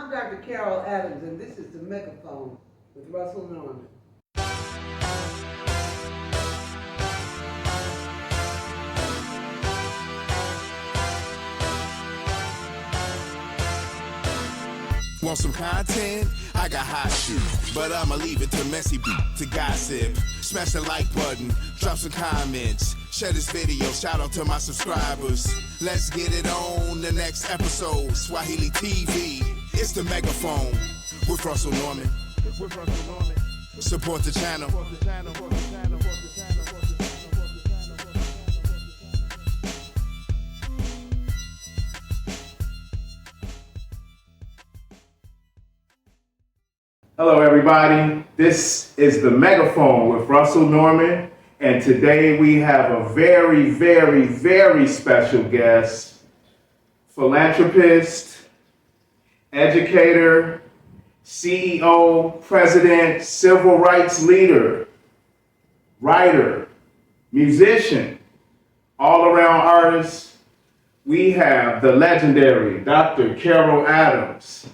I'm Dr. Carol Adams, and this is the Megaphone with Russell Norman. Want some content? I got hot shit, but I'ma leave it to messy to gossip. Smash the like button, drop some comments, share this video, shout out to my subscribers. Let's get it on the next episode, Swahili TV. It's the Megaphone with Russell Norman. Support the channel. Hello everybody, this is the Megaphone with Russell Norman, and today we have a very, very, very special guest, philanthropist, educator, CEO, president, civil rights leader, writer, musician, all-around artist. We have the legendary Dr. Carol Adams.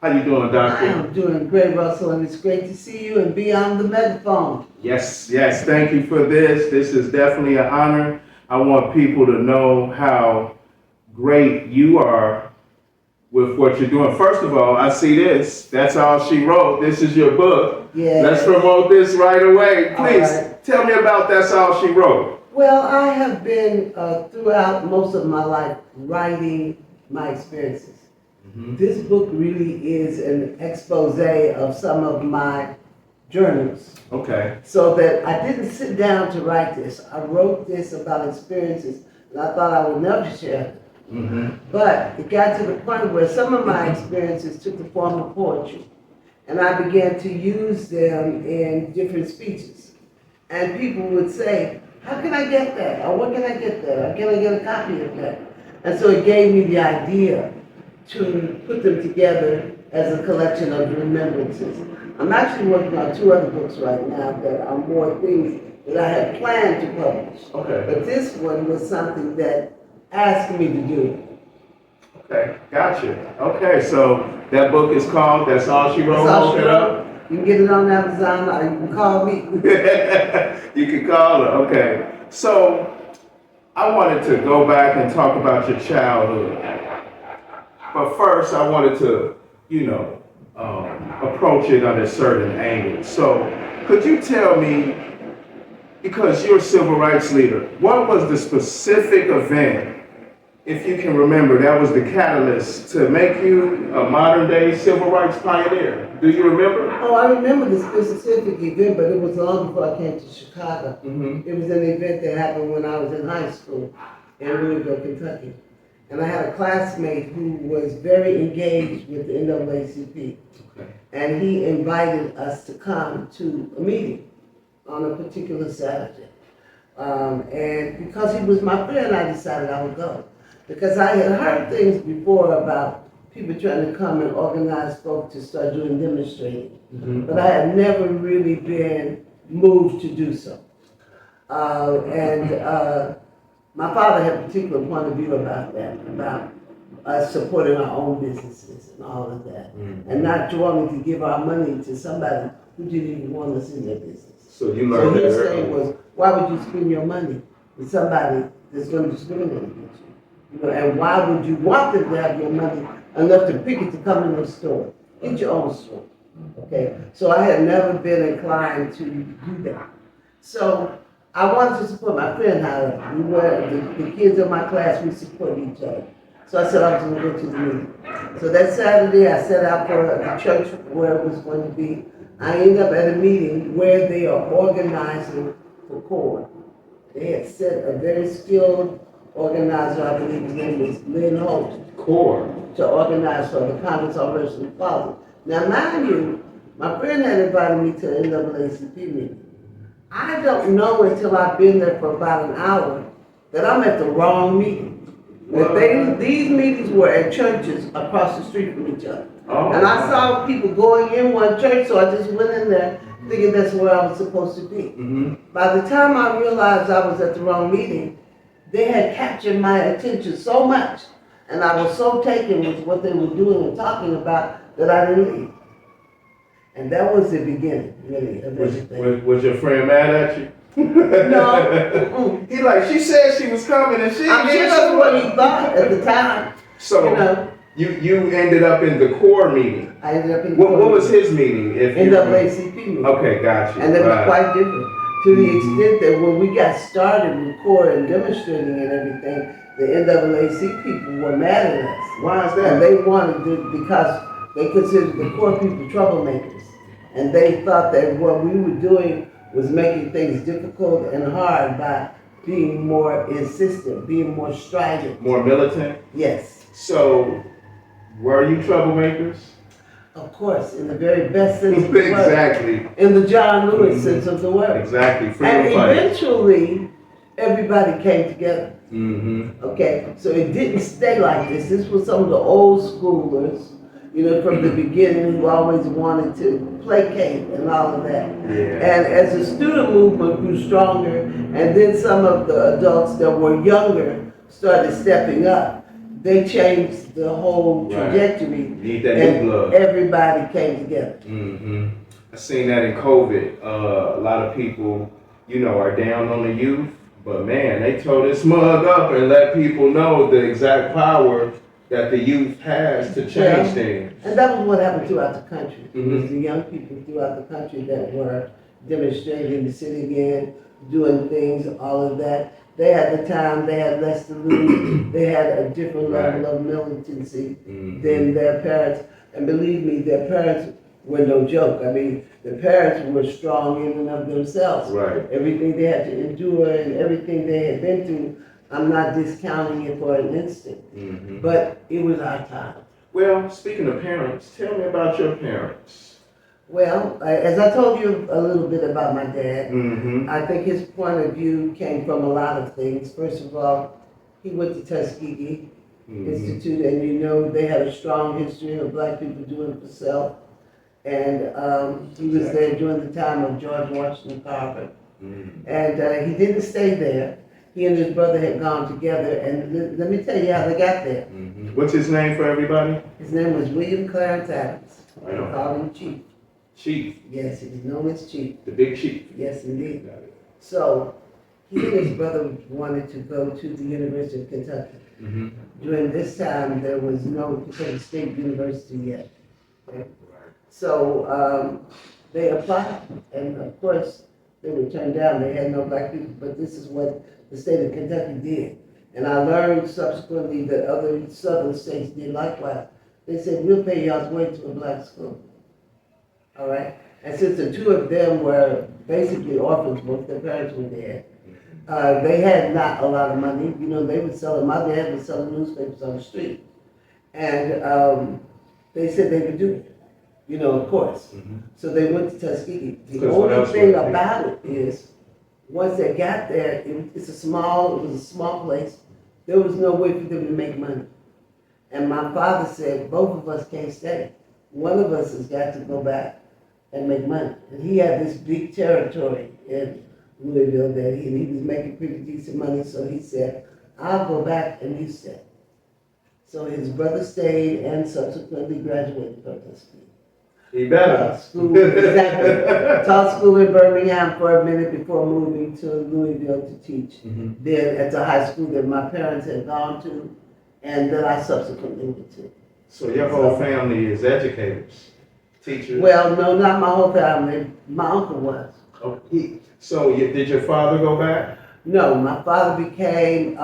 How you doing, Doctor? I am doing great, Russell, and it's great to see you and be on the Megaphone. Yes, thank you for this. This is definitely an honor. I want people to know how great you are with what you're doing. First of all, I see this. That's all she wrote. This is your book. Yes. Let's promote this right away. Please, tell me about That's All She Wrote. Well, I have been, throughout most of my life, writing my experiences. This book really is an expose of some of my journals. Okay. So that I didn't sit down to write this. I wrote this about experiences, and I thought I would never share them. But it got to the point where some of my experiences took the form of poetry, and I began to use them in different speeches. And people would say, how can I get that? Or what can I get that? Or can I get a copy of that? And so it gave me the idea to put them together as a collection of remembrances. I'm actually working on 2 other books right now that are more things that I had planned to publish. Okay. But this one was something that asked me to do. Okay, gotcha. Okay, so that book is called That's All She Wrote. That's All She Wrote. You can get it on Amazon, or you can call me. You can call her, okay. So I wanted to go back and talk about your childhood. But first, I wanted to, approach it at a certain angle. So, could you tell me, because you're a civil rights leader, what was the specific event, if you can remember, that was the catalyst to make you a modern-day civil rights pioneer? Do you remember? Oh, I remember the specific event, but it was long before I came to Chicago. It was an event that happened when I was in high school in Louisville, Kentucky. And I had a classmate who was very engaged with the NAACP. Okay. And he invited us to come to a meeting on a particular Saturday. And because he was my friend, I decided I would go. Because I had heard things before about people trying to come and organize folk to start doing demonstrating. But I had never really been moved to do so. My father had a particular point of view about that, about us supporting our own businesses and all of that, and not wanting to give our money to somebody who didn't even want us in their business. So you learned that. So his thing was, why would you spend your money with somebody that's going to discriminate against you? And why would you want them to have your money enough to pick it to come in the store? Get your own store. Okay? So I had never been inclined to do that. So I wanted to support my friend, however. We were, the kids in my class, we support each other. So I said I was going to go to the meeting. So that Saturday, I set out for the church where it was going to be. I ended up at a meeting where they are organizing for CORE. They had sent a very skilled organizer, I believe his name was Lynn Holt. CORE. To organize for the Congress on Racial Equality. Now, mind you, my friend had invited me to the NAACP meeting. I don't know until I've been there for about an hour that I'm at the wrong meeting. These meetings were at churches across the street from each other. And I saw people going in one church, so I just went in there thinking that's where I was supposed to be. By the time I realized I was at the wrong meeting, they had captured my attention so much, and I was so taken with what they were doing and talking about, that I didn't leave. And that was the beginning, really, of everything. Was your friend mad at you? No. He like, she said she was coming and she I'm sure didn't that's show what up. he thought at the time. So You know, you ended up in the core meeting. I ended up in What was his meeting? NAACP meeting. Okay, got you. And it was quite different to the Mhm. extent that when we got started with core and demonstrating and everything, the NAACP people were mad at us. Why is And that? they wanted to, because they considered the core people troublemakers. And they thought that what we were doing was making things difficult and hard by being more insistent, being more strident. More militant? Yes, So, were you troublemakers? of course, in the very best sense of the word. Exactly. In the John Lewis sense of the word. Exactly. And Freedom fighter. eventually, everybody came together. Mm-hmm. Okay, so it didn't stay like this. This was some of the old schoolers, you know, from the beginning who always wanted to placate and all of that. Yeah. And as the student movement grew stronger, and then some of the adults that were younger started stepping up, they changed the whole Right. trajectory. Need that And new blood. everybody came together. Mm-hmm. I seen that in COVID. A lot of people, you know, are down on the youth, but man, they tore this mug up and let people know the exact power that the youth has to change Yeah. things. And that was what happened throughout the country. It was Mhm. the young people throughout the country that were demonstrating, sitting in, doing things, all of that. They had the time, they had less to lose, they had a different level of militancy Mhm. than their parents. And believe me, their parents were no joke. I mean, the parents were strong in and of themselves. Right. Everything they had to endure and everything they had been through, I'm not discounting it for an instant. Mm-hmm. But it was our time. Well, speaking of parents, tell me about your parents. Well, as I told you a little bit about my dad, Mm-hmm. I think his point of view came from a lot of things. First of all, he went to Tuskegee Mm-hmm. Institute, and you know they had a strong history of black people doing for self. And he was there during the time of George Washington Carver. Mm-hmm. And he didn't stay there. He and his brother had gone together, and let me tell you how they got there. Mm-hmm. What's his name for everybody? His name was William Clarence Adams. Right They on. called him Chief. Chief, Yes, he was known as Chief. the big chief. Yes, indeed. Got it. So he and his brother wanted to go to the University of Kentucky. Mm-hmm. During this time, there was no Kentucky State University yet. Okay? Right. So they applied, and of course, they were turned down. They had no black people, but this is what the state of Kentucky did. And I learned subsequently that other southern states did likewise. They said, we'll pay y'all's way to a black school. All right? And since the two of them were basically orphans, both their parents were dead, they had not a lot of money. You know, they were selling, my dad was selling newspapers on the street. And they said they would do it, you know, of course. Mm-hmm. So they went to Tuskegee. The Because what only else thing would they? about it is, once they got there, it was a small place. There was no way for them to make money. And my father said, both of us can't stay. One of us has got to go back and make money. And he had this big territory in Louisville that he was making pretty decent money. So he said, I'll go back and you stay. So his brother stayed and subsequently graduated from Tuskegee. He better. School, exactly. Taught school in Birmingham for a minute before moving to Louisville to teach. Mm-hmm. Then at the high school that my parents had gone to, and that I subsequently went to. So your whole family is educators, teachers? Well, no, not my whole family. My uncle was. Oh, so did your father go back? No, my father became,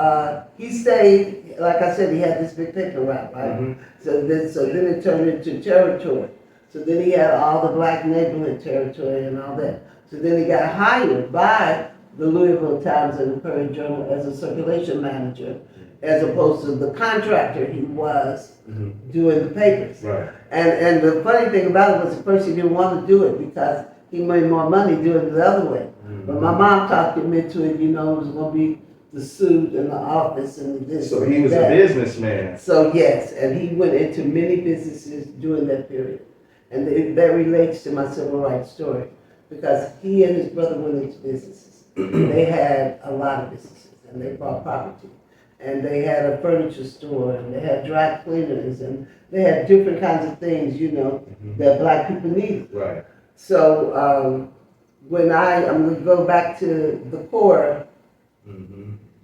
he stayed, like I said, he had this big paper route, right? Mm-hmm. So then it turned into territory. So then he had all the black neighborhood territory and all that. So then he got hired by the Louisville Times and the Courier Journal as a circulation manager, as opposed to the contractor he was doing the papers. Right. And the funny thing about it was at first he didn't want to do it because he made more money doing it the other way. Mm-hmm. But my mom talked him into it, you know, it was going to be the suit and the office and this So and he was that. a businessman. So yes, and he went into many businesses during that period. And that relates to my civil rights story because he and his brother went into businesses. They had a lot of businesses and they bought property. and they had a furniture store, and they had dry cleaners, and they had different kinds of things, that black people needed. Right. So when I'm going to go back to the core,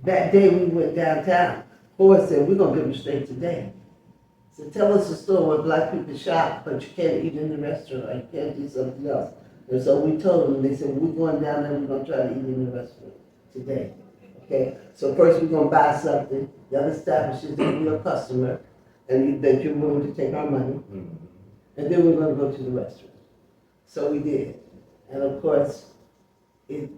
that day we went downtown. Core said, we're going to demonstrate today. So tell us a store where black people shop, but you can't eat in the restaurant, or you can't do something else. And so we told them, they said, we're going down there, we're going to try to eat in the restaurant today. Okay, so first we're going to buy something that establishes that you're a customer and that you're willing to take our money. And then we're going to go to the restaurant. So we did. And of course, they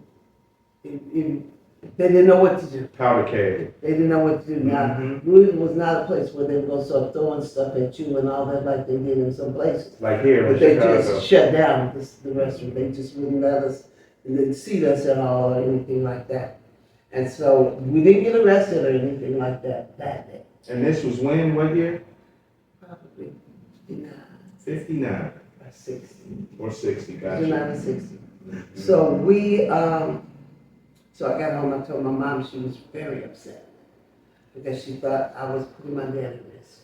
didn't know what to do. Powder. They didn't know what to do. Now, Louisville was not a place where they were going to start throwing stuff at you and all that like they did in some places. Like here in But they Chicago. just shut down the restaurant. They just wouldn't let us, they didn't seat us at all or anything like that. And so we didn't get arrested or anything like that day. And this was when? What year? Probably 59. 59. Or 60. Or 60, gotcha. 59 or 60. So so I got home, I told my mom, she was very upset because she thought I was putting my dad at risk,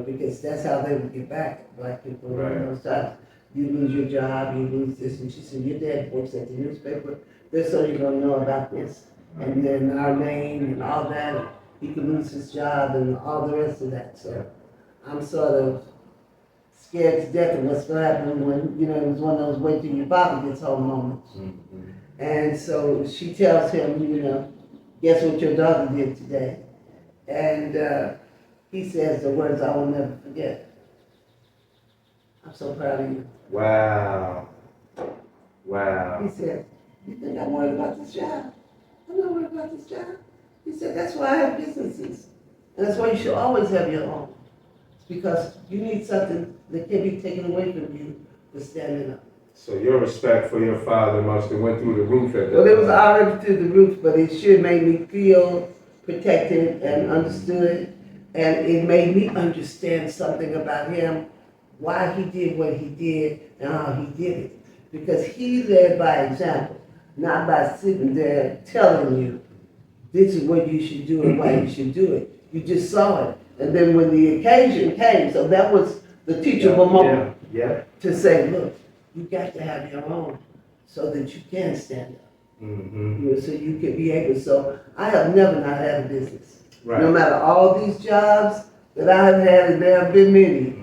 because that's how they would get back at black people in those times. You lose your job, you lose this, and she said, your dad works at the newspaper, they're so you're gonna know about this, and then our name and all that, and he could lose his job and all the rest of that. So I'm sort of scared to death of what's gonna happen when, it was one of those wait till your father gets home moments. And so she tells him, guess what your daughter did today? And he says the words I will never forget. I'm so proud of you. Wow. He said, you think I'm worried about this job? I'm not worried about this job. He said, that's why I have businesses. And that's why you should always have your own. It's because you need something that can be taken away from you for standing up. So your respect for your father must have went through the roof at that time. Well, it was already through the roof, but it sure made me feel protected and understood. And it made me understand something about him, why he did what he did and how he did it. Because he led by example, not by sitting there telling you, this is what you should do and why you should do it. You just saw it. And then when the occasion came, so that was the teachable moment to say, look, you got to have your own so that you can stand up. So you can be able. So I have never not had a business. Right. No matter all these jobs that I have had, and there have been many,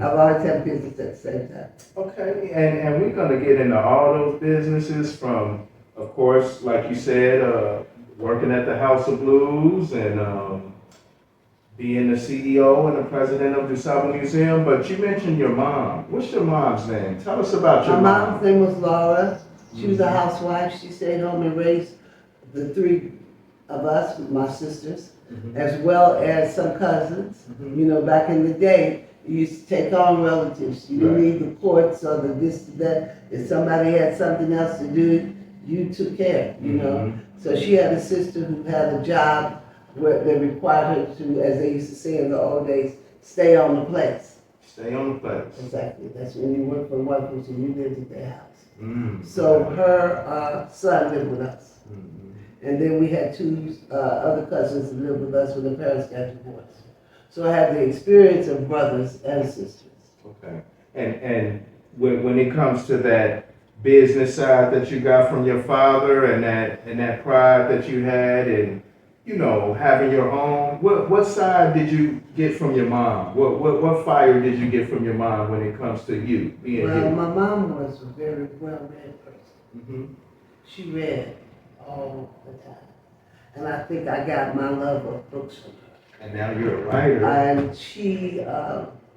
I've always had business at the same time. Okay, and we're going to get into all those businesses from, of course, like you said, working at the House of Blues and being the CEO and the president of the DuSable Museum, but you mentioned your mom. What's your mom's name? Tell us about your mom. My mom's name was Laura. She was a housewife. She stayed home and raised the three of us, my sisters, as well as some cousins. Back in the day, you used to take on relatives. You didn't need the courts or the this, that. If somebody had something else to do, you took care, So she had a sister who had a job where they required her to, as they used to say in the old days, stay on the place. Stay on the place. Exactly. That's when you work for one person, you lived at their house. So her son lived with us. And then we had two other cousins that lived with us when the parents got divorced. So I had the experience of brothers and sisters. Okay. And when it comes to that business side that you got from your father and that pride that you had and having your own, what side did you get from your mom? What fire did you get from your mom when it comes to you being Well, my mom was a very well-read person. She read all the time. And I think I got my love of books from her. And now you're a writer. And she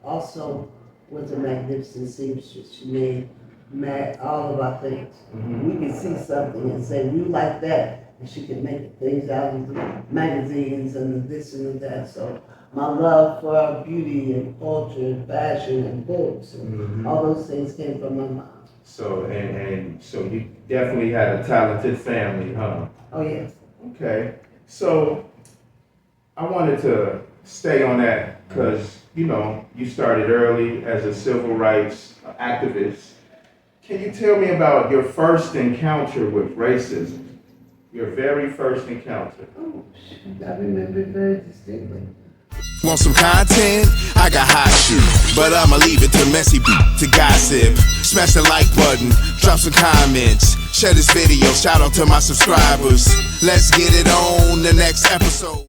also was a magnificent seamstress. She made all of our things. We could see something and say, we like that. And she could make things out of the magazines and this and that. So my love for beauty and culture and fashion and books and all those things came from my mom. So and so you definitely had a talented family, huh? Oh yes. Okay. So I wanted to stay on that because you started early as a civil rights activist. Can you tell me about your first encounter with racism? Your very first encounter. Oh, shoot, I remember it very distinctly. Want some content? I got hot shit, but I'ma leave it to Messy B to gossip. Smash the like button, drop some comments, share this video, shout out to my subscribers. Let's get it on the next episode.